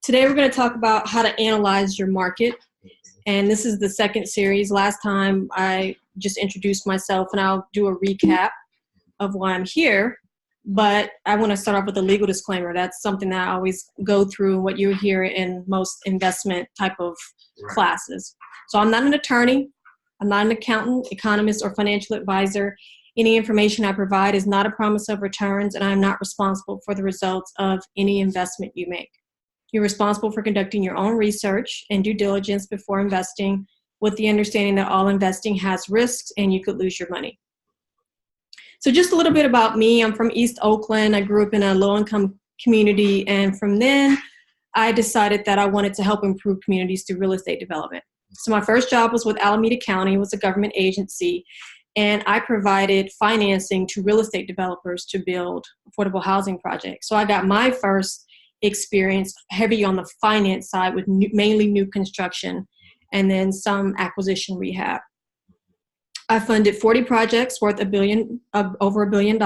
Today we're going to talk about how to analyze your market. And this is the second series. Last time I just introduced myself and I'll do a recap of why I'm here. But I want to start off with a legal disclaimer. That's something that I always go through, what you hear in most investment type of classes. So I'm not an attorney. I'm not an accountant, economist, or financial advisor. Any information I provide is not a promise of returns, and I'm not responsible for the results of any investment you make. You're responsible for conducting your own research and due diligence before investing, with the understanding that all investing has risks and you could lose your money. So just a little bit about me. I'm from East Oakland. I grew up in a low-income community, and from then I decided that I wanted to help improve communities through real estate development. So my first job was with Alameda County. It was a government agency, and I provided financing to real estate developers to build affordable housing projects. So I got my first experience heavy on the finance side with mainly new construction and then some acquisition rehab. I funded 40 projects worth over $1 billion.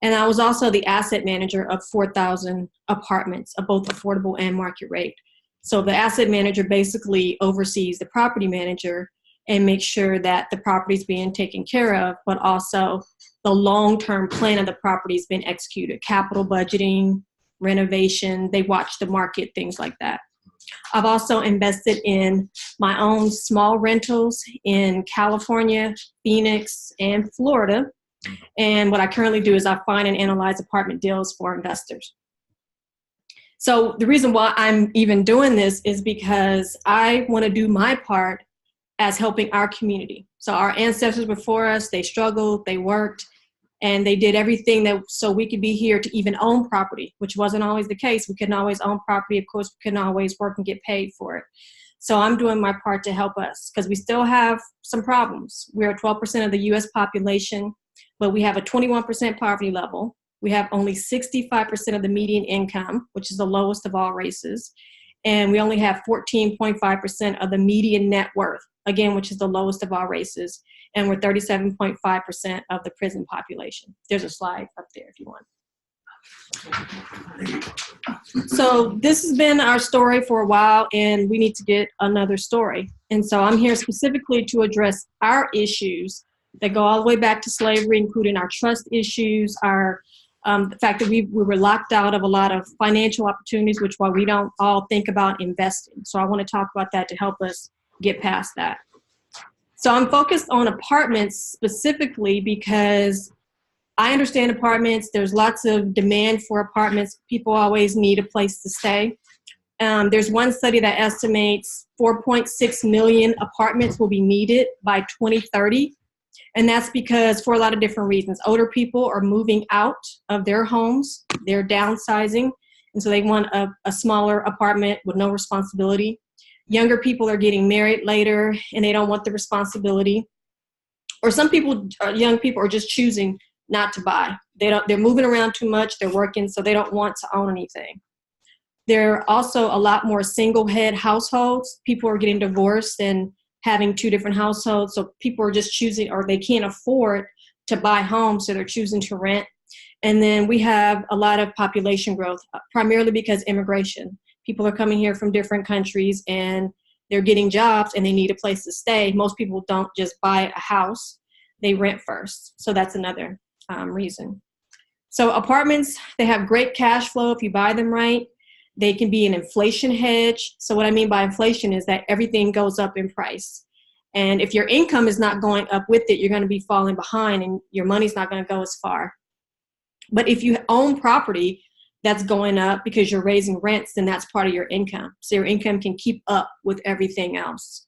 And I was also the asset manager of 4,000 apartments of both affordable and market rate. So the asset manager basically oversees the property manager and makes sure that the property is being taken care of, but also the long-term plan of the property is being executed, capital budgeting, renovation, they watch the market, things like that. I've also invested in my own small rentals in California, Phoenix, and Florida. And what I currently do is I find and analyze apartment deals for investors. So the reason why I'm even doing this is because I want to do my part as helping our community. So our ancestors before us, they struggled, they worked, and they did everything so we could be here to even own property, which wasn't always the case. We couldn't always own property. Of course, we couldn't always work and get paid for it. So I'm doing my part to help us because we still have some problems. We're 12% of the U.S. population, but we have a 21% poverty level. We have only 65% of the median income, which is the lowest of all races. And we only have 14.5% of the median net worth, again, which is the lowest of all races. And we're 37.5% of the prison population. There's a slide up there if you want. So this has been our story for a while, and we need to get another story. And so I'm here specifically to address our issues that go all the way back to slavery, including our trust issues, the fact that we were locked out of a lot of financial opportunities, which why we don't all think about investing. So I want to talk about that to help us get past that. So I'm focused on apartments specifically because I understand apartments. There's lots of demand for apartments. People always need a place to stay. There's one study that estimates 4.6 million apartments will be needed by 2030. And that's because for a lot of different reasons. Older people are moving out of their homes. They're downsizing. And so they want a smaller apartment with no responsibility. Younger people are getting married later and they don't want the responsibility. Or some people, young people, are just choosing not to buy. They're moving around too much, they're working, so they don't want to own anything. There are also a lot more single head households. People are getting divorced and having two different households, so people are just choosing, or they can't afford to buy homes, so they're choosing to rent. And then we have a lot of population growth, primarily because immigration. People are coming here from different countries and they're getting jobs and they need a place to stay. Most people don't just buy a house, they rent first. So that's another reason. So apartments, they have great cash flow if you buy them right. They can be an inflation hedge. So what I mean by inflation is that everything goes up in price. And if your income is not going up with it, you're going to be falling behind and your money's not going to go as far. But if you own property that's going up because you're raising rents, then that's part of your income. So your income can keep up with everything else.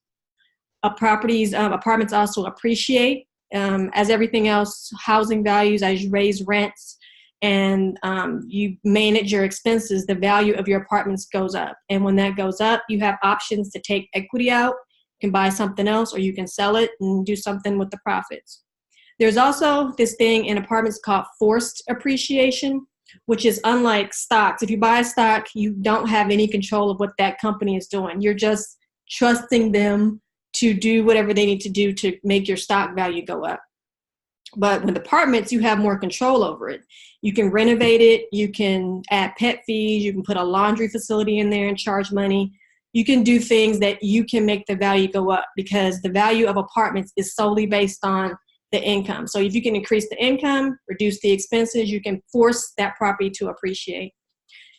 Apartments also appreciate as everything else, housing values, as you raise rents and you manage your expenses, the value of your apartments goes up. And when that goes up, you have options to take equity out, you can buy something else, or you can sell it and do something with the profits. There's also this thing in apartments called forced appreciation, which is unlike stocks. If you buy a stock, you don't have any control of what that company is doing. You're just trusting them to do whatever they need to do to make your stock value go up. But with apartments, you have more control over it. You can renovate it. You can add pet fees. You can put a laundry facility in there and charge money. You can do things that you can make the value go up, because the value of apartments is solely based on the income. So if you can increase the income, reduce the expenses, you can force that property to appreciate.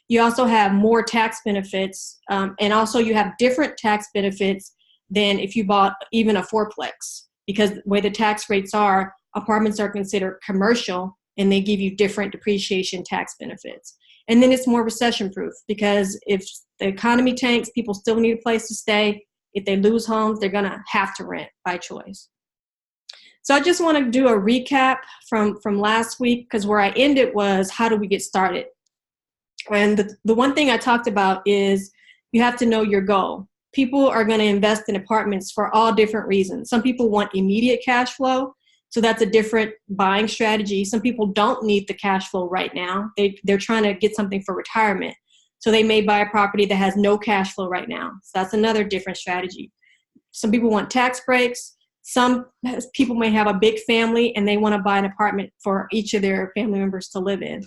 You also have more tax benefits, and also you have different tax benefits than if you bought even a fourplex, because the way the tax rates are, apartments are considered commercial and they give you different depreciation tax benefits. And then it's more recession proof, because if the economy tanks, people still need a place to stay. If they lose homes, they're going to have to rent by choice. So I just want to do a recap from last week, because where I ended was, how do we get started? And the one thing I talked about is you have to know your goal. People are going to invest in apartments for all different reasons. Some people want immediate cash flow, so that's a different buying strategy. Some people don't need the cash flow right now. They're trying to get something for retirement. So they may buy a property that has no cash flow right now. So that's another different strategy. Some people want tax breaks. Some people may have a big family and they want to buy an apartment for each of their family members to live in.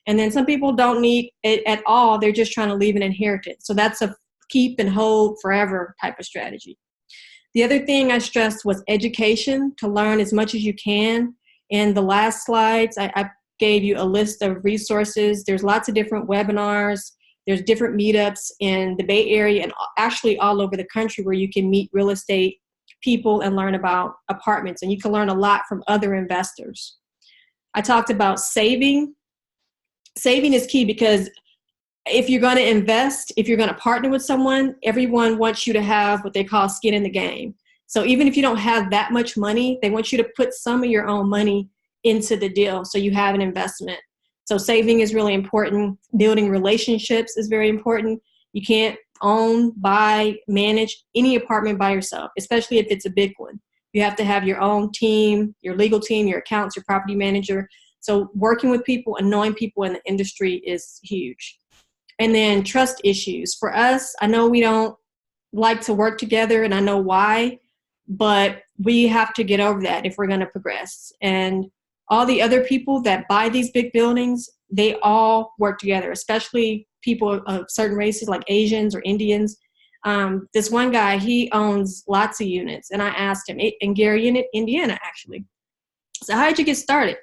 And then some people don't need it at all. They're just trying to leave an inheritance. So that's a keep and hold forever type of strategy. The other thing I stressed was education, to learn as much as you can. In the last slides, I gave you a list of resources. There's lots of different webinars. There's different meetups in the Bay Area and actually all over the country where you can meet real estate people and learn about apartments. And you can learn a lot from other investors. I talked about saving. Saving is key, because if you're going to invest, if you're going to partner with someone, everyone wants you to have what they call skin in the game. So even if you don't have that much money, they want you to put some of your own money into the deal so you have an investment. So saving is really important. Building relationships is very important. You can't own, buy, manage any apartment by yourself, especially if it's a big one. You have to have your own team, your legal team, your accountants, your property manager. So working with people and knowing people in the industry is huge. And then trust issues. For us, I know we don't like to work together, and I know why, but we have to get over that if we're going to progress. And all the other people that buy these big buildings, they all work together, especially people of certain races like Asians or Indians. This one guy, he owns lots of units, and I asked him, in Gary, Indiana, actually. So how did you get started?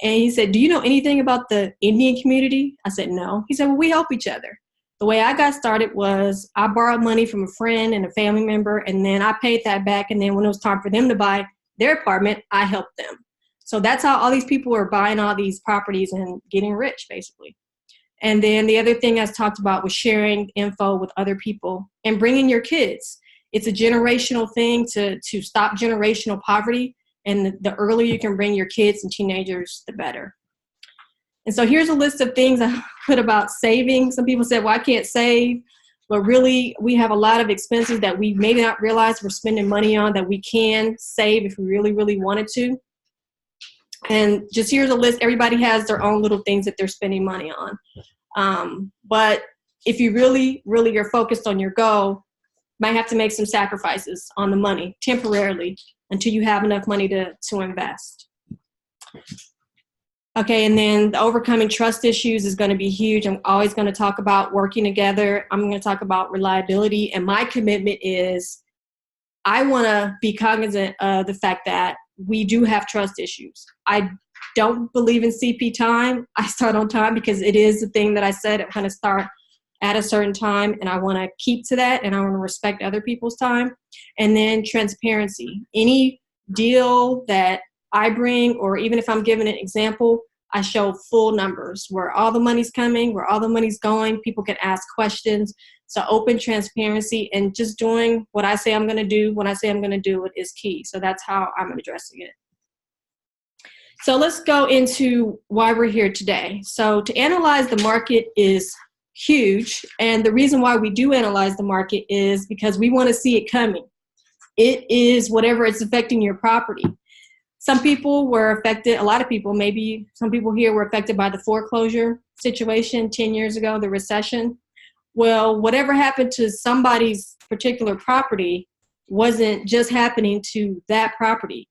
And he said, do you know anything about the Indian community? I said, no. He said, well, we help each other. The way I got started was I borrowed money from a friend and a family member, and then I paid that back. And then when it was time for them to buy their apartment, I helped them. So that's how all these people are buying all these properties and getting rich, basically. And then the other thing I talked about was sharing info with other people and bringing your kids. It's a generational thing to stop generational poverty. And the earlier you can bring your kids and teenagers, the better. And so here's a list of things I put about saving. Some people said, well, I can't save. But really, we have a lot of expenses that we may not realize we're spending money on that we can save if we really, really wanted to. And just here's a list. Everybody has their own little things that they're spending money on. But if you really, really are focused on your goal, you might have to make some sacrifices on the money temporarily until you have enough money to invest. Okay, and then the overcoming trust issues is going to be huge. I'm always going to talk about working together. I'm going to talk about reliability. And my commitment is I want to be cognizant of the fact that we do have trust issues. I don't believe in CP time. I start on time because it is the thing that I said. I'm going to start at a certain time, and I want to keep to that, and I want to respect other people's time. And then transparency. Any deal that I bring, or even if I'm giving an example, I show full numbers, where all the money's coming, where all the money's going. People can ask questions. So open transparency and just doing what I say I'm going to do when I say I'm going to do it is key. So that's how I'm addressing it. So let's go into why we're here today. So to analyze the market is huge. And the reason why we do analyze the market is because we want to see it coming. It is whatever it's affecting your property. Some people were affected, a lot of people, maybe some people here were affected by the foreclosure situation 10 years ago, the recession. Well, whatever happened to somebody's particular property wasn't just happening to that property.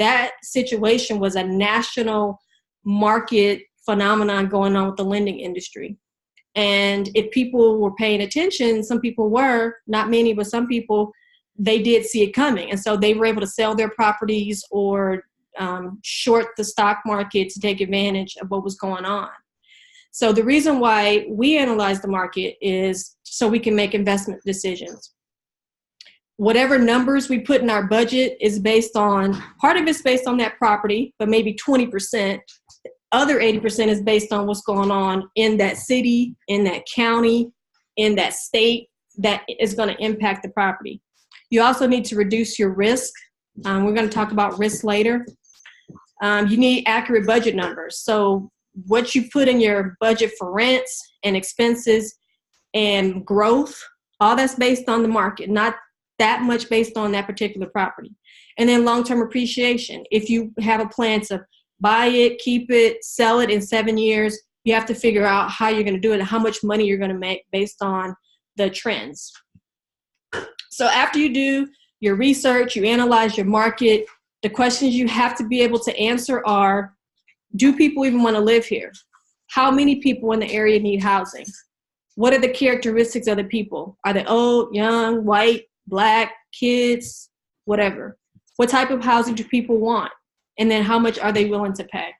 that situation was a national market phenomenon going on with the lending industry. And if people were paying attention, some people were, not many, but some people, they did see it coming. And so they were able to sell their properties or short the stock market to take advantage of what was going on. So the reason why we analyze the market is so we can make investment decisions. Whatever numbers we put in our budget is based on, part of it's based on that property, but maybe 20%. Other 80% is based on what's going on in that city, in that county, in that state that is going to impact the property. You also need to reduce your risk. We're going to talk about risk later. You need accurate budget numbers. So what you put in your budget for rents and expenses and growth, all that's based on the market, not that much based on that particular property. And then long-term appreciation. If you have a plan to buy it, keep it, sell it in 7 years, you have to figure out how you're going to do it and how much money you're going to make based on the trends. So after you do your research, you analyze your market, the questions you have to be able to answer are, do people even want to live here? How many people in the area need housing? What are the characteristics of the people? Are they old, young, white, Black, kids, whatever? What type of housing do people want? And then how much are they willing to pay?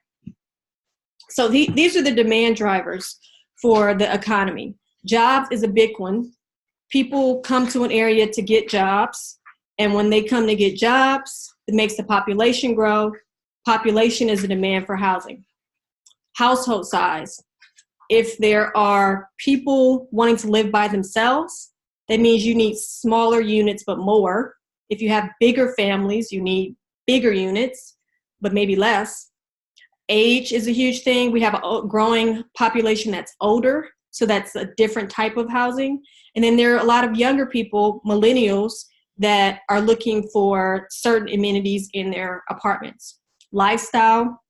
So these are the demand drivers for the economy. Jobs is a big one. People come to an area to get jobs. And when they come to get jobs, it makes the population grow. Population is a demand for housing. Household size. If there are people wanting to live by themselves, that means you need smaller units, but more. If you have bigger families, you need bigger units, but maybe less. Age is a huge thing. We have a growing population that's older, so that's a different type of housing. And then there are a lot of younger people, millennials, that are looking for certain amenities in their apartments. Lifestyle,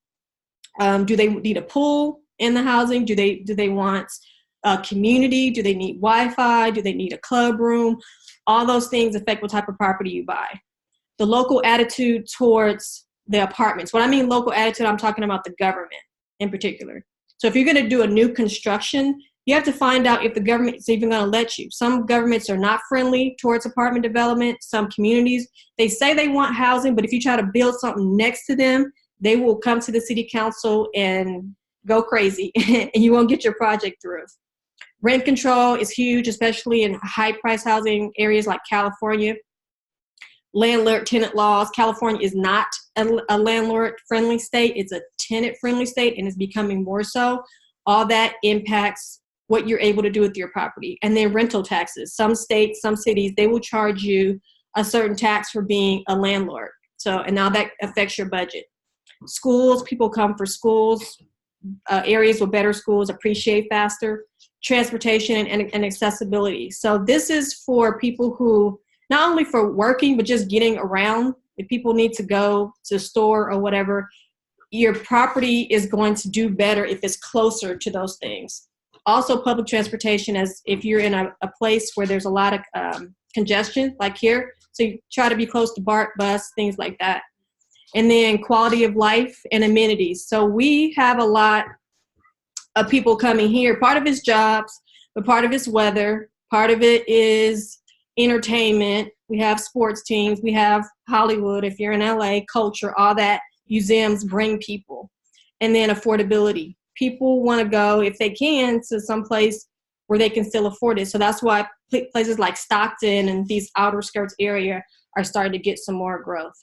do they need a pool in the housing? Do they want a community? Do they need Wi-Fi? Do they need a club room? All those things affect what type of property you buy. The local attitude towards the apartments. When I mean local attitude, I'm talking about the government in particular. So if you're going to do a new construction, you have to find out if the government is even going to let you. Some governments are not friendly towards apartment development. Some communities, they say they want housing, but if you try to build something next to them, they will come to the city council and go crazy and you won't get your project through. Rent control is huge, especially in high-price housing areas like California. Landlord-tenant laws. California is not a landlord-friendly state. It's a tenant-friendly state, and it's becoming more so. All that impacts what you're able to do with your property. And then rental taxes. Some states, some cities, they will charge you a certain tax for being a landlord. So, and now that affects your budget. Schools, people come for schools. Areas with better schools appreciate faster. Transportation and accessibility. So this is for people who, not only for working, but just getting around. If people need to go to the store or whatever, your property is going to do better if it's closer to those things. Also public transportation, as if you're in a place where there's a lot of congestion, like here, so you try to be close to BART, bus, things like that. And then quality of life and amenities. So we have a lot of people coming here. Part of it's jobs, but part of it's weather. Part of it is entertainment. We have sports teams. We have Hollywood. If you're in LA, culture, all that. Museums bring people. And then affordability. People want to go, if they can, to some place where they can still afford it. So that's why places like Stockton and these outer skirts area are starting to get some more growth.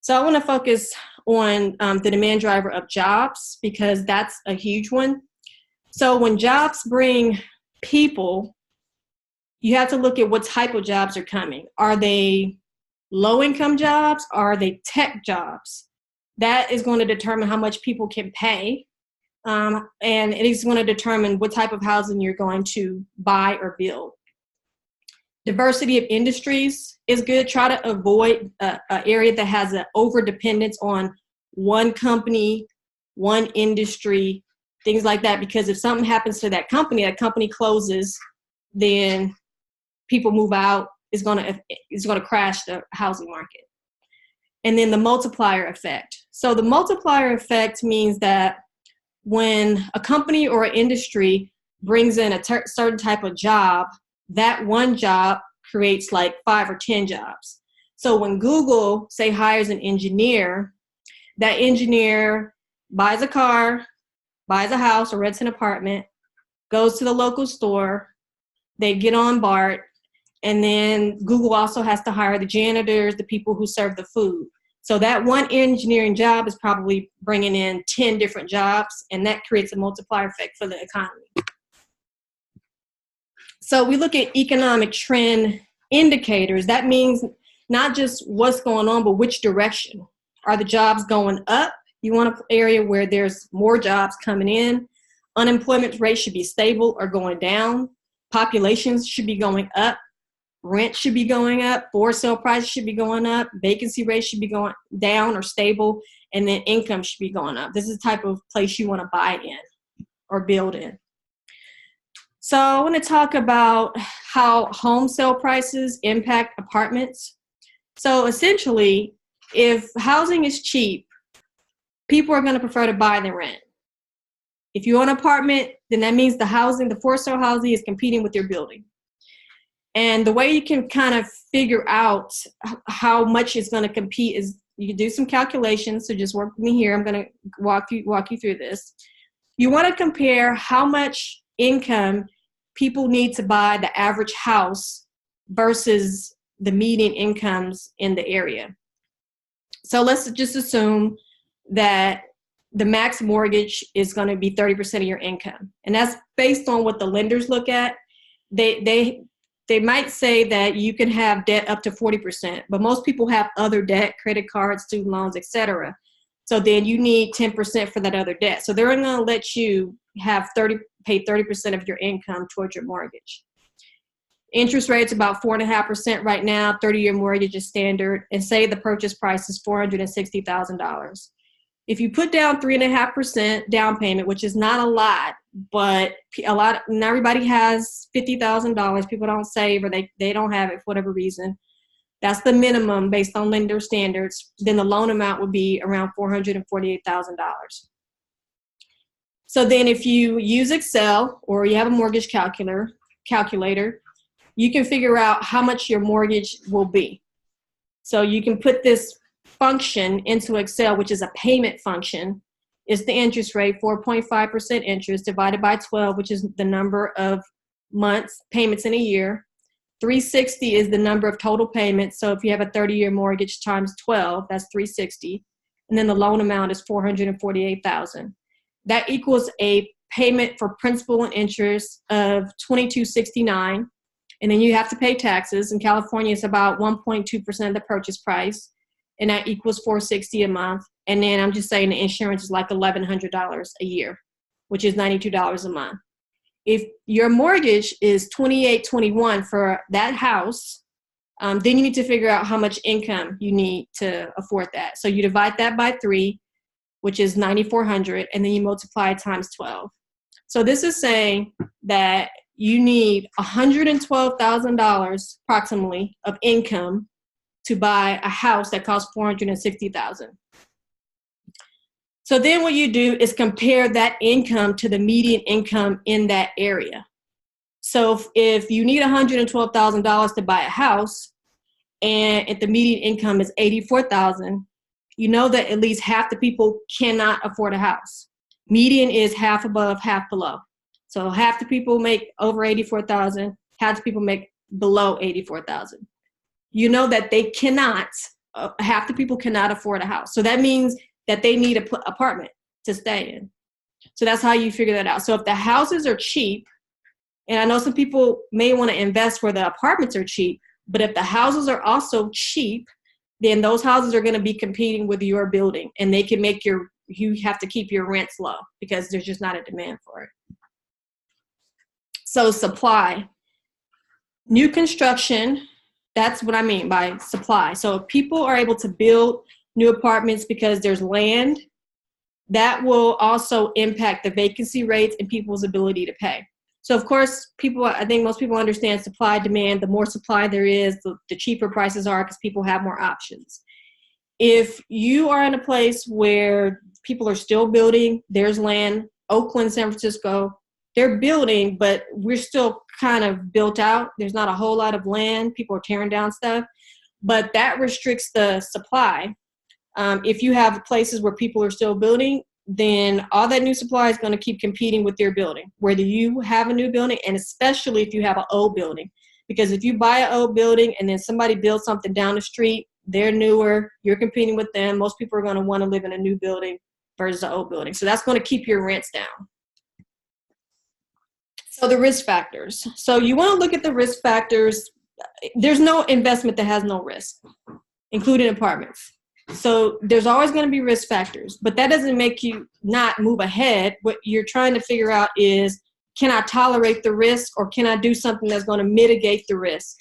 So I want to focus on the demand driver of jobs because that's a huge one. So when jobs bring people, you have to look at what type of jobs are coming. Are they low-income jobs? Are they tech jobs? That is going to determine how much people can pay. And it is going to determine what type of housing you're going to buy or build. Diversity of industries is good. Try to avoid an area that has an over-dependence on one company, one industry, things like that. Because if something happens to that company closes, then people move out. It's going to crash the housing market. and then the multiplier effect. So the multiplier effect means that when a company or an industry brings in a certain type of job, that one job creates like 5 or 10 jobs. So when Google, say, hires an engineer, that engineer buys a car, buys a house or rents an apartment, goes to the local store, they get on BART, and then Google also has to hire the janitors, the people who serve the food. So that one engineering job is probably bringing in 10 different jobs, and that creates a multiplier effect for the economy. So we look at economic trend indicators. That means not just what's going on, but which direction. Are the jobs going up? You want an area where there's more jobs coming in. Unemployment rate should be stable or going down. Populations should be going up. Rent should be going up. For sale prices should be going up. Vacancy rates should be going down or stable. And then income should be going up. This is the type of place you want to buy in or build in. So I want to talk about how home sale prices impact apartments. So essentially, if housing is cheap, people are going to prefer to buy than rent. If you own an apartment, then that means the housing, the for sale housing is competing with your building. And the way you can kind of figure out how much it's going to compete is you can do some calculations. So just work with me here. I'm going to walk you through this. You want to compare how much income people need to buy the average house versus the median incomes in the area. So let's just assume that the max mortgage is going to be 30% of your income. And that's based on what the lenders look at. They might say that you can have debt up to 40%, but most people have other debt, credit cards, student loans, etc. So then you need 10% for that other debt. So they're going to let you have pay 30% of your income towards your mortgage. Interest rate's about 4.5% right now. 30-year mortgage is standard, and say the purchase price is $460,000. If you put down 3.5% down payment, which is not a lot, but not everybody has $50,000. People don't save, or they don't have it for whatever reason. That's the minimum based on lender standards. Then the loan amount would be around $448,000. So then if you use Excel or you have a mortgage calculator, you can figure out how much your mortgage will be. So you can put this function into Excel, which is a payment function. Is the interest rate, 4.5% interest divided by 12, which is the number of months, payments in a year. 360 is the number of total payments. So if you have a 30-year mortgage times 12, that's 360. And then the loan amount is $448,000. That equals a payment for principal and interest of $2,269. And then you have to pay taxes. In California, it's about 1.2% of the purchase price. And that equals $460 a month. And then I'm just saying the insurance is like $1,100 a year, which is $92 a month. If your mortgage is $2,821 for that house, then you need to figure out how much income you need to afford that. So you divide that by 3, which is $9,400, and then you multiply it times 12. So this is saying that you need $112,000 approximately of income to buy a house that costs $460,000. So then what you do is compare that income to the median income in that area. So if you need $112,000 to buy a house, and if the median income is $84,000, you know that at least half the people cannot afford a house. Median is half above, half below. So half the people make over $84,000, half the people make below $84,000. You know that they cannot, half the people cannot afford a house. So that means that they need an apartment to stay in. So that's how you figure that out. So if the houses are cheap, and I know some people may want to invest where the apartments are cheap, but if the houses are also cheap, then those houses are going to be competing with your building, and they can make you have to keep your rents low because there's just not a demand for it. So supply. New construction, that's what I mean by supply. So if people are able to build new apartments because there's land, that will also impact the vacancy rates and people's ability to pay. So of course, I think most people understand supply, demand. The more supply there is, the cheaper prices are because people have more options. if you are in a place where people are still building, there's land, Oakland, San Francisco, they're building, but we're still kind of built out. There's not a whole lot of land. People are tearing down stuff, but that restricts the supply. If you have places where people are still building, then all that new supply is going to keep competing with your building, whether you have a new building, and especially if you have an old building. Because if you buy an old building and then somebody builds something down the street, they're newer, you're competing with them. Most people are going to want to live in a new building versus an old building. So that's going to keep your rents down. So the risk factors. So you want to look at the risk factors. There's no investment that has no risk, including apartments. So there's always going to be risk factors, but that doesn't make you not move ahead. What you're trying to figure out is, can I tolerate the risk, or can I do something that's going to mitigate the risk?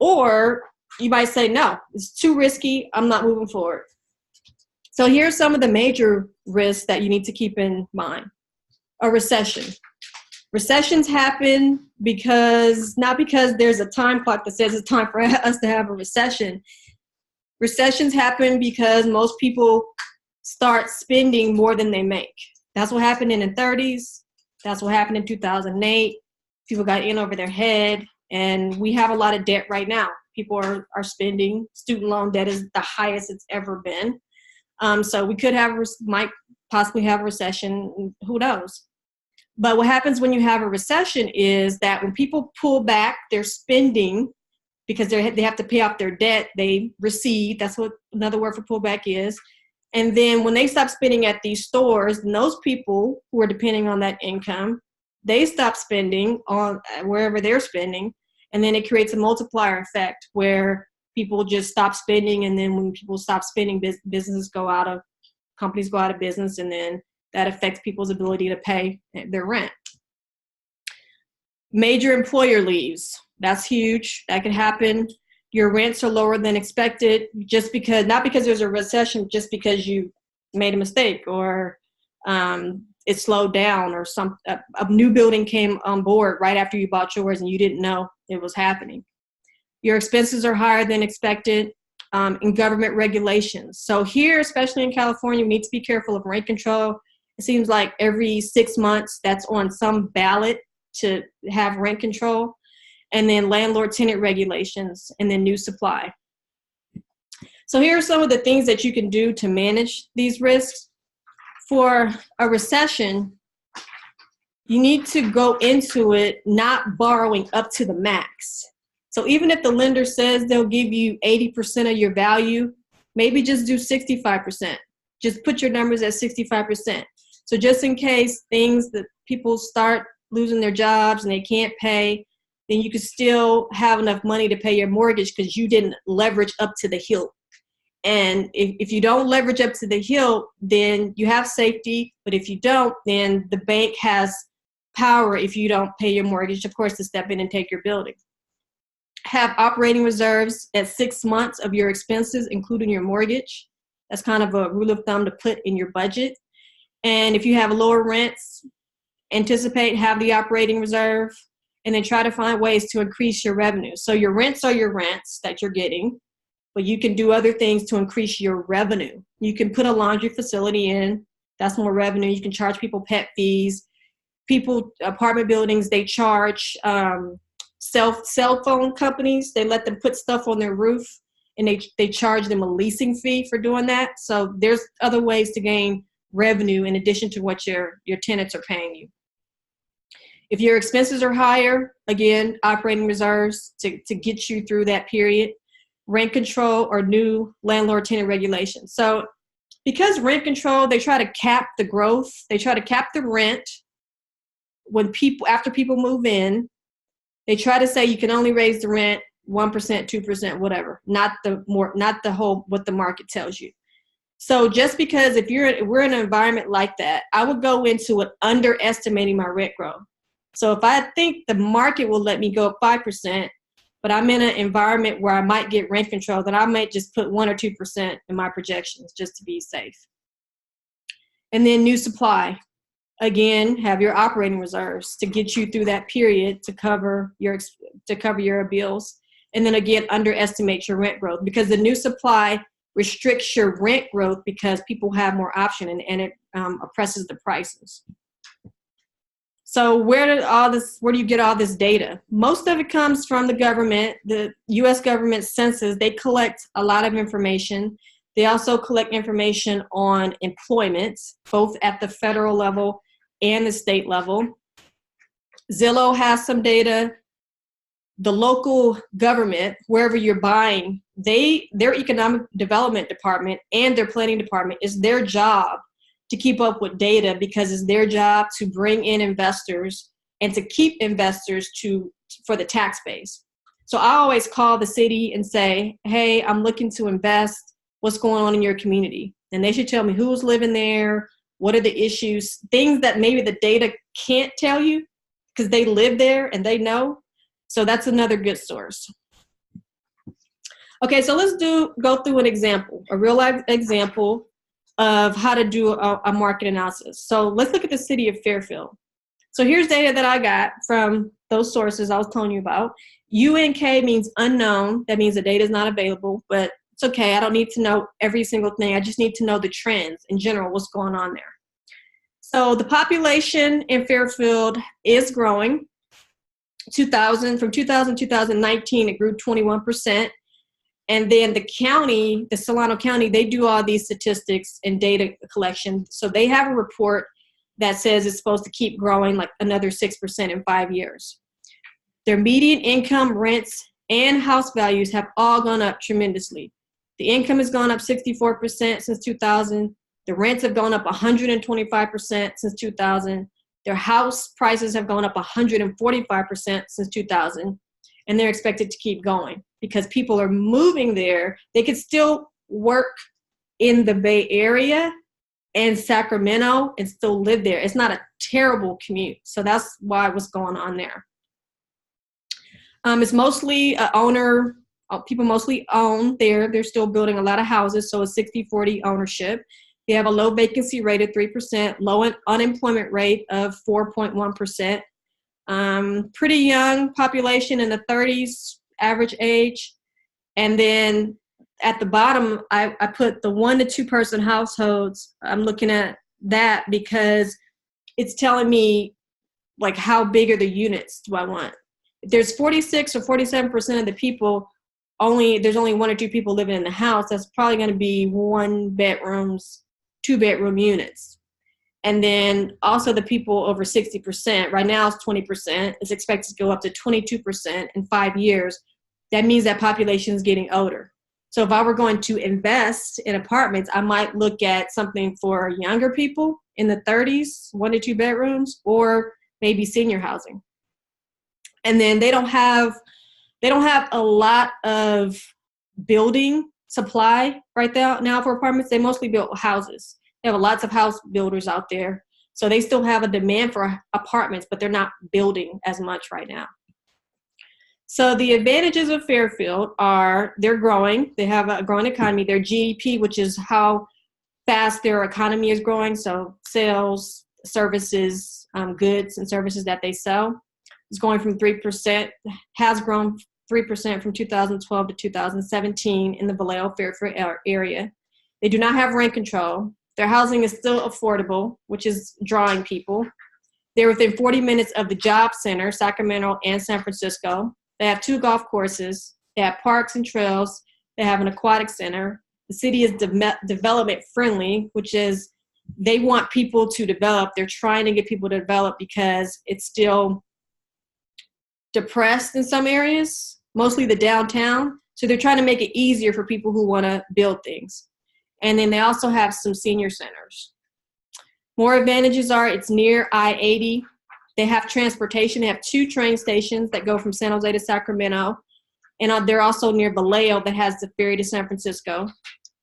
Or you might say, no, it's too risky, I'm not moving forward. So here's some of the major risks that you need to keep in mind. A recession. Recessions happen not because there's a time clock that says it's time for us to have a recession. Recessions happen because most people start spending more than they make. That's what happened in the 30s. That's what happened in 2008. People got in over their head, and we have a lot of debt right now. People are spending. Student loan debt is the highest it's ever been. So we might possibly have a recession. Who knows? But what happens when you have a recession is that when people pull back their spending because they have to pay off their debt they receive. That's what another word for pullback is. And then when they stop spending at these stores, and those people who are depending on that income, they stop spending on wherever they're spending. And then it creates a multiplier effect where people just stop spending. And then when people stop spending, companies go out of business. And then that affects people's ability to pay their rent. Major employer leaves. That's huge. That could happen. Your rents are lower than expected not because there's a recession, just because you made a mistake or it slowed down or a new building came on board right after you bought yours and you didn't know it was happening. Your expenses are higher than expected in government regulations. So here, especially in California, we need to be careful of rent control. It seems like every 6 months that's on some ballot to have rent control. And then landlord-tenant regulations, and then new supply. So here are some of the things that you can do to manage these risks. For a recession, you need to go into it not borrowing up to the max. So even if the lender says they'll give you 80% of your value, maybe just do 65%. Just put your numbers at 65%. So just in case that people start losing their jobs and they can't pay, then you could still have enough money to pay your mortgage because you didn't leverage up to the hilt. And if you don't leverage up to the hilt, then you have safety. But if you don't, then the bank has power, if you don't pay your mortgage, of course, to step in and take your building. Have operating reserves at 6 months of your expenses, including your mortgage. That's kind of a rule of thumb to put in your budget. And if you have lower rents, have the operating reserve. And then try to find ways to increase your revenue. So your rents are your rents that you're getting, but you can do other things to increase your revenue. You can put a laundry facility in. That's more revenue. You can charge people pet fees. Apartment buildings, they charge cell phone companies. They let them put stuff on their roof, and they charge them a leasing fee for doing that. So there's other ways to gain revenue in addition to what your tenants are paying you. If your expenses are higher, again, operating reserves to get you through that period. Rent control or new landlord-tenant regulations. So because rent control, they try to cap the growth. They try to cap the rent after people move in. They try to say you can only raise the rent 1%, 2%, whatever, not the whole what the market tells you. So just because we're in an environment like that, I would go into it underestimating my rent growth. So if I think the market will let me go up 5%, but I'm in an environment where I might get rent control, then I might just put 1 or 2% in my projections just to be safe. And then new supply. Again, have your operating reserves to get you through that period to cover your bills. And then again, underestimate your rent growth because the new supply restricts your rent growth because people have more option, and it oppresses the prices. So where do you get all this data? Most of it comes from the government. The U.S. government census, they collect a lot of information. They also collect information on employment, both at the federal level and the state level. Zillow has some data. The local government, wherever you're buying, their economic development department and their planning department, is their job to keep up with data, because it's their job to bring in investors and to keep investors for the tax base. So I always call the city and say, hey, I'm looking to invest. What's going on in your community? And they should tell me who's living there, what are the issues, things that maybe the data can't tell you because they live there and they know. So that's another good source. Okay, so let's go through an example, a real life example of how to do a market analysis. So let's look at the city of Fairfield. So here's data that I got from those sources I was telling you about. UNK means unknown. That means the data is not available, but it's okay. I don't need to know every single thing. I just need to know the trends in general, what's going on there. So the population in Fairfield is growing. From 2000 to 2019, it grew 21%. And then the county, the Solano County, they do all these statistics and data collection. So they have a report that says it's supposed to keep growing like another 6% in 5 years. Their median income, rents, and house values have all gone up tremendously. The income has gone up 64% since 2000. The rents have gone up 125% since 2000. Their house prices have gone up 145% since 2000. And they're expected to keep going because people are moving there. They could still work in the Bay Area and Sacramento and still live there. It's not a terrible commute. So that's what's going on there. It's mostly owner, people mostly own there. They're still building a lot of houses, so it's 60-40 ownership. They have a low vacancy rate of 3%, low unemployment rate of 4.1%. Pretty young population in the 30s, average age. And then at the bottom, I put the 1 to 2 person households. I'm looking at that because it's telling me like how big are the units do I want. If there's 46 or 47% of the people, there's only 1 or 2 people living in the house, that's probably going to be 1 bedrooms, 2 bedroom units. And then also the people over 60%, right now it's 20%, it's expected to go up to 22% in 5 years. That means that population is getting older. So if I were going to invest in apartments, I might look at something for younger people in the 30s, 1 to 2 bedrooms, or maybe senior housing. And then they don't have a lot of building supply right now for apartments. They mostly build houses. They have lots of house builders out there. So they still have a demand for apartments, but they're not building as much right now. So the advantages of Fairfield are they're growing. They have a growing economy. Their GDP, which is how fast their economy is growing, so sales, services, goods and services that they sell, is going from 3%, has grown 3% from 2012 to 2017 in the Vallejo Fairfield area. They do not have rent control. Their housing is still affordable, which is drawing people. They're within 40 minutes of the job center, Sacramento and San Francisco. They have 2 golf courses. They have parks and trails. They have an aquatic center. The city is development friendly, which is they want people to develop. They're trying to get people to develop because it's still depressed in some areas, mostly the downtown. So they're trying to make it easier for people who want to build things. And then they also have some senior centers. More advantages are it's near I-80. They have transportation. They have 2 train stations that go from San Jose to Sacramento. And they're also near Vallejo that has the ferry to San Francisco.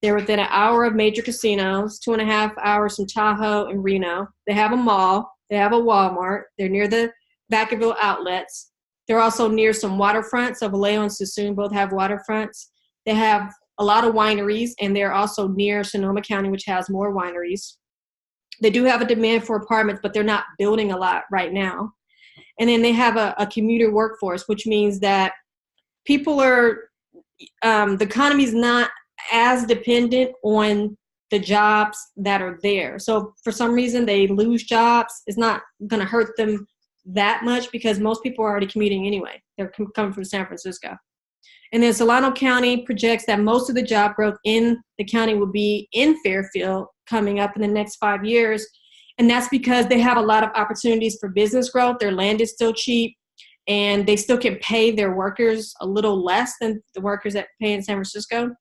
They're within an hour of major casinos, 2.5 hours from Tahoe and Reno. They have a mall. They have a Walmart. They're near the Vacaville outlets. They're also near some waterfronts. So Vallejo and Suisun both have waterfronts. They have a lot of wineries, and they're also near Sonoma County, which has more wineries. They do have a demand for apartments, but they're not building a lot right now. And then they have a commuter workforce, which means that people are, the economy is not as dependent on the jobs that are there. So for some reason they lose jobs, it's not going to hurt them that much because most people are already commuting anyway. They're coming from San Francisco. And then Solano County projects that most of the job growth in the county will be in Fairfield coming up in the next 5 years. And that's because they have a lot of opportunities for business growth. Their land is still cheap, and they still can pay their workers a little less than the workers that pay in San Francisco.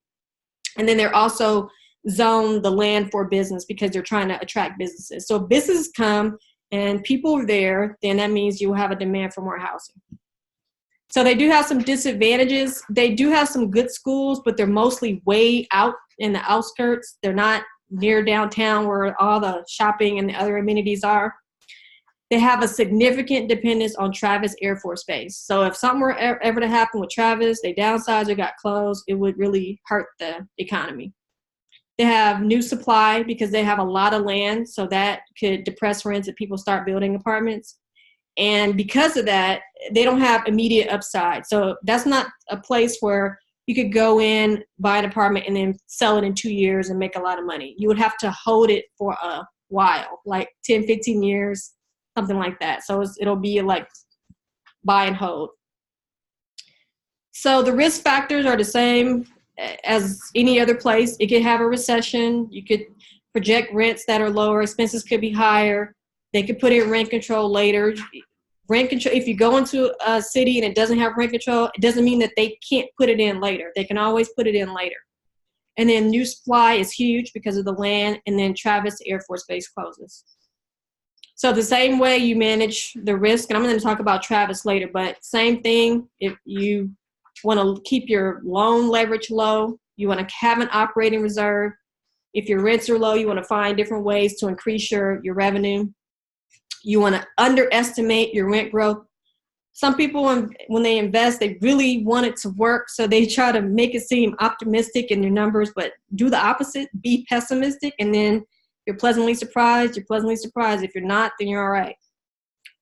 And then they're also zoned the land for business because they're trying to attract businesses. So if businesses come and people are there, then that means you will have a demand for more housing. So they do have some disadvantages. They do have some good schools, but they're mostly way out in the outskirts. They're not near downtown where all the shopping and the other amenities are. They have a significant dependence on Travis Air Force Base. So if something were ever to happen with Travis, they downsized or got closed, it would really hurt the economy. They have new supply because they have a lot of land, so that could depress rents if people start building apartments. And because of that, they don't have immediate upside. So that's not a place where you could go in, buy an apartment, and then sell it in 2 years and make a lot of money. You would have to hold it for a while, like 10, 15 years, something like that. So it'll be like buy and hold. So the risk factors are the same as any other place. It could have a recession. You could project rents that are lower. Expenses could be higher. They could put in rent control later. Rent control, if you go into a city and it doesn't have rent control, it doesn't mean that they can't put it in later. They can always put it in later. And then new supply is huge because of the land, and then Travis Air Force Base closes. So the same way you manage the risk, and I'm going to talk about Travis later, but same thing. If you want to keep your loan leverage low, you want to have an operating reserve. If your rents are low, you want to find different ways to increase your revenue. You want to underestimate your rent growth. Some people, when they invest, they really want it to work, so they try to make it seem optimistic in their numbers, but do the opposite, be pessimistic, and then you're pleasantly surprised. You're pleasantly surprised. If you're not, then you're all right.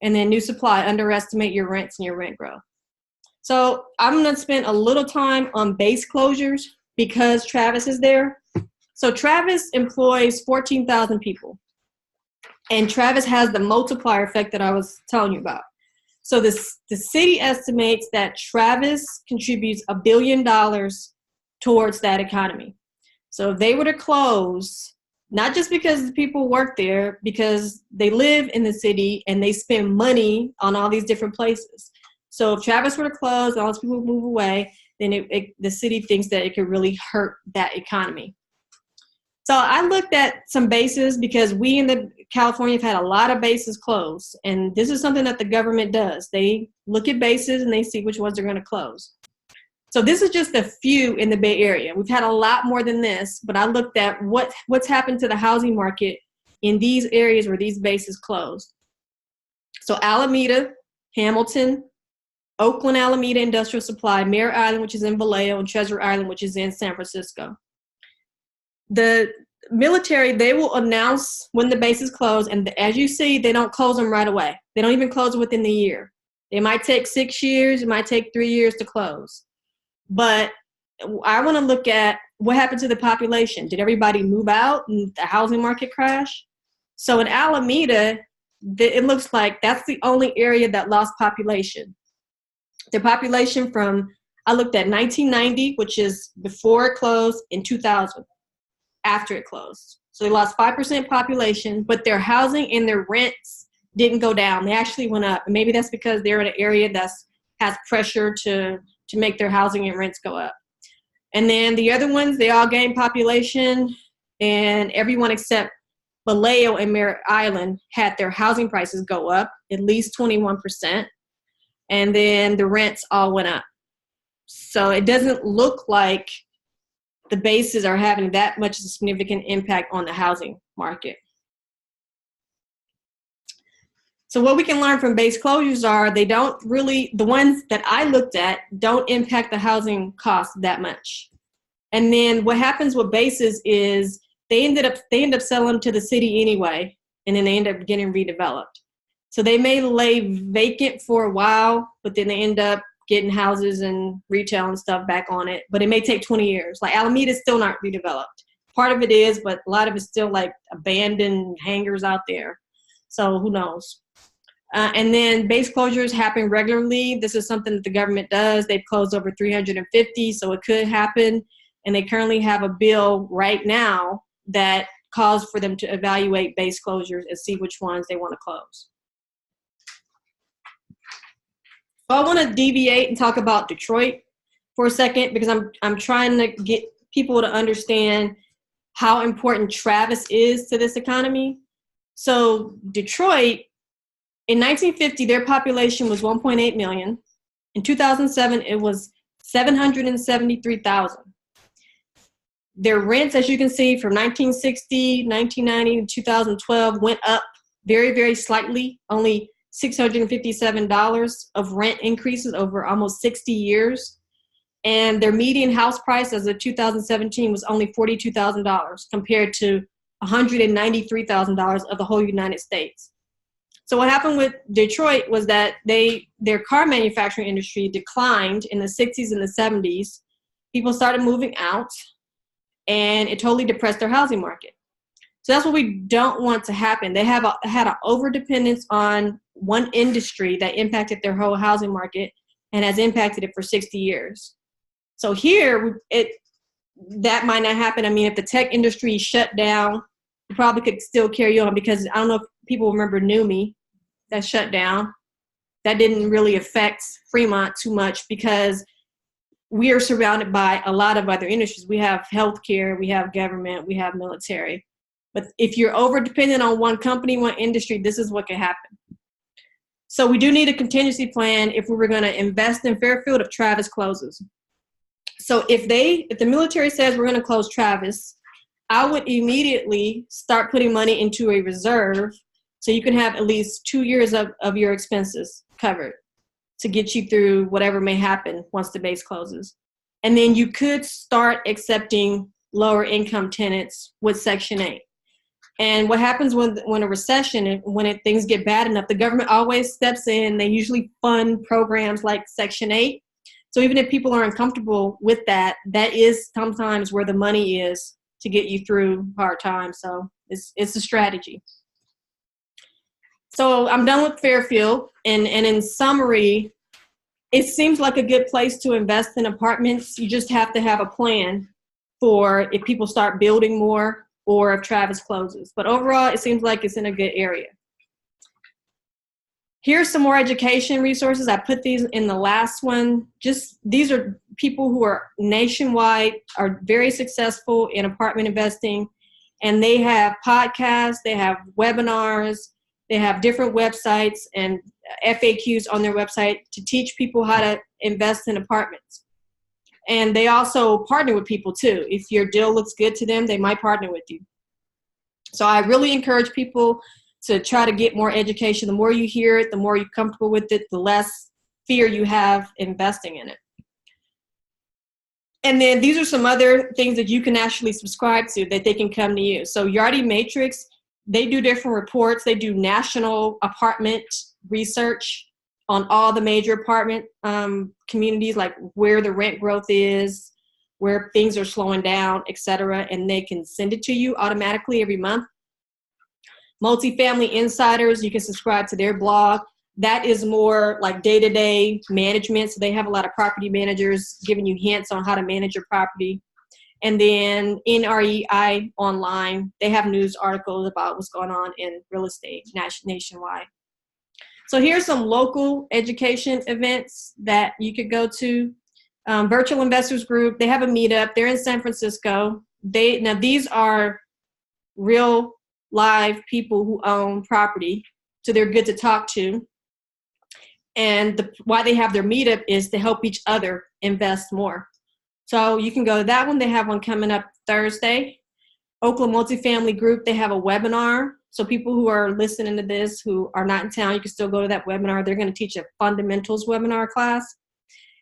And then new supply, underestimate your rents and your rent growth. So I'm going to spend a little time on base closures because Travis is there. So Travis employs 14,000 people. And Travis has the multiplier effect that I was telling you about. So the city estimates that Travis contributes $1 billion towards that economy. So if they were to close, not just because the people work there, because they live in the city and they spend money on all these different places. So if Travis were to close and all those people move away, then the city thinks that it could really hurt that economy. So I looked at some bases because we in California have had a lot of bases closed. And this is something that the government does. They look at bases and they see which ones are going to close. So this is just a few in the Bay Area. We've had a lot more than this, but I looked at what's happened to the housing market in these areas where these bases closed. So Alameda, Hamilton, Oakland, Alameda Industrial Supply, Mare Island, which is in Vallejo, and Treasure Island, which is in San Francisco. The military, they will announce when the bases close, and as you see, they don't close them right away. They don't even close within the year. They might take 6 years, it might take 3 years to close. But I want to look at what happened to the population. Did everybody move out and the housing market crash? So in Alameda, it looks like that's the only area that lost population. The population I looked at 1990, which is before it closed, and 2000. After it closed. So they lost 5% population, but their housing and their rents didn't go down. They actually went up. And maybe that's because they're in an area that has pressure to make their housing and rents go up. And then the other ones, they all gained population, and everyone except Vallejo and Merritt Island had their housing prices go up at least 21%. And then the rents all went up. So it doesn't look like the bases are having that much of a significant impact on the housing market. So what we can learn from base closures are the ones that I looked at don't impact the housing costs that much. And then what happens with bases is they end up selling to the city anyway, and then they end up getting redeveloped. So they may lay vacant for a while, but then they end up getting houses and retail and stuff back on it, but it may take 20 years. Like Alameda is still not redeveloped. Part of it is, but a lot of it's still like abandoned hangars out there. So who knows? And then base closures happen regularly. This is something that the government does. They've closed over 350, so it could happen. And they currently have a bill right now that calls for them to evaluate base closures and see which ones they want to close. So I want to deviate and talk about Detroit for a second, because I'm trying to get people to understand how important Travis is to this economy. So Detroit, in 1950, their population was 1.8 million. In 2007, it was 773,000. Their rents, as you can see, from 1960, 1990 to 2012 went up very, very slightly, only $657 of rent increases over almost 60 years. And their median house price as of 2017 was only $42,000 compared to $193,000 of the whole United States. So what happened with Detroit was that their car manufacturing industry declined in the 60s and the 70s. People started moving out, and it totally depressed their housing market. So that's what we don't want to happen. They had an overdependence on one industry that impacted their whole housing market and has impacted it for 60 years. So here, that might not happen. I mean, if the tech industry shut down, it probably could still carry on, because I don't know if people remember NUMMI that shut down. That didn't really affect Fremont too much because we are surrounded by a lot of other industries. We have healthcare, we have government, we have military. But if you're over dependent on one company, one industry, this is what can happen. So we do need a contingency plan if we were going to invest in Fairfield if Travis closes. So if the military says we're going to close Travis, I would immediately start putting money into a reserve so you can have at least 2 years of your expenses covered to get you through whatever may happen once the base closes. And then you could start accepting lower income tenants with Section 8. And what happens when a recession, when things get bad enough, the government always steps in. They usually fund programs like Section 8. So even if people are uncomfortable with that, that is sometimes where the money is to get you through hard times. So it's a strategy. So I'm done with Fairfield. And in summary, it seems like a good place to invest in apartments. You just have to have a plan for if people start building more or if Travis closes. But overall, it seems like it's in a good area. Here's some more education resources. I put these in the last one. These are people who are nationwide, are very successful in apartment investing, and they have podcasts, they have webinars, they have different websites and FAQs on their website to teach people how to invest in apartments. And they also partner with people too. If your deal looks good to them, they might partner with you. So I really encourage people to try to get more education. The more you hear it, the more you're comfortable with it, the less fear you have investing in it. And then these are some other things that you can actually subscribe to that they can come to you. So Yardi Matrix, they do different reports. They do national apartment research on all the major apartment communities, like where the rent growth is, where things are slowing down, et cetera, and they can send it to you automatically every month. Multifamily Insiders, you can subscribe to their blog. That is more like day-to-day management. So they have a lot of property managers giving you hints on how to manage your property. And then NREI Online, they have news articles about what's going on in real estate nationwide. So here's some local education events that you could go to. Virtual Investors Group, they have a meetup. They're in San Francisco. Now these are real live people who own property, so they're good to talk to. And why they have their meetup is to help each other invest more. So you can go to that one. They have one coming up Thursday. Oakland Multifamily Group, they have a webinar. So people who are listening to this who are not in town, you can still go to that webinar. They're going to teach a fundamentals webinar class.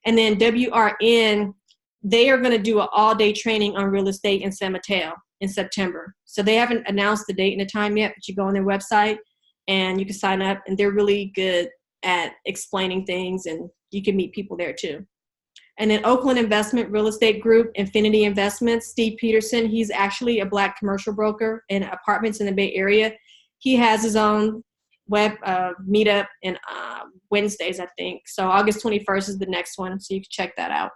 And then WRN, they are going to do an all-day training on real estate in San Mateo in September. So they haven't announced the date and the time yet, but you go on their website and you can sign up, and they're really good at explaining things and you can meet people there too. And then Oakland Investment Real Estate Group, Infinity Investments, Steve Peterson, he's actually a Black commercial broker in apartments in the Bay Area. He has his own web meetup in Wednesdays, I think. So August 21st is the next one, so you can check that out.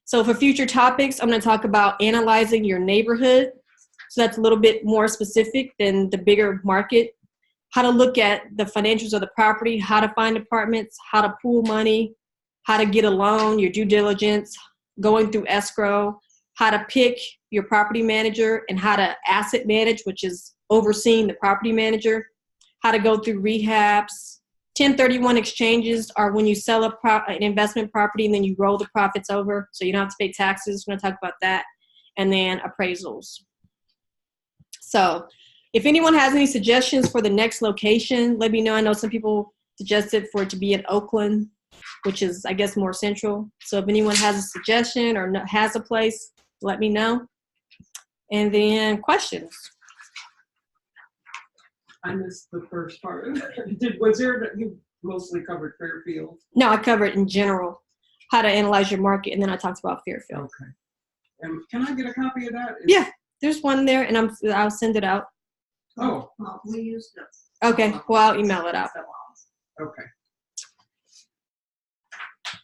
So for future topics, I'm going to talk about analyzing your neighborhood. So that's a little bit more specific than the bigger market. How to look at the financials of the property, how to find apartments, how to pool money, how to get a loan, your due diligence, going through escrow, how to pick your property manager, and how to asset manage, which is overseeing the property manager, how to go through rehabs. 1031 exchanges are when you sell an investment property and then you roll the profits over, so you don't have to pay taxes. We're going to talk about that. And then appraisals. So if anyone has any suggestions for the next location, let me know. I know some people suggested for it to be in Oakland, which is, I guess, more central. So if anyone has a suggestion or has a place, let me know. And then questions. I missed the first part. Was there that you mostly covered Fairfield? No, I covered in general how to analyze your market, and then I talked about Fairfield. Okay. And can I get a copy of that? Yeah, there's one there, and I'll send it out. Oh. We used it. Okay, well, I'll email it out. Okay.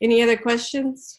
Any other questions?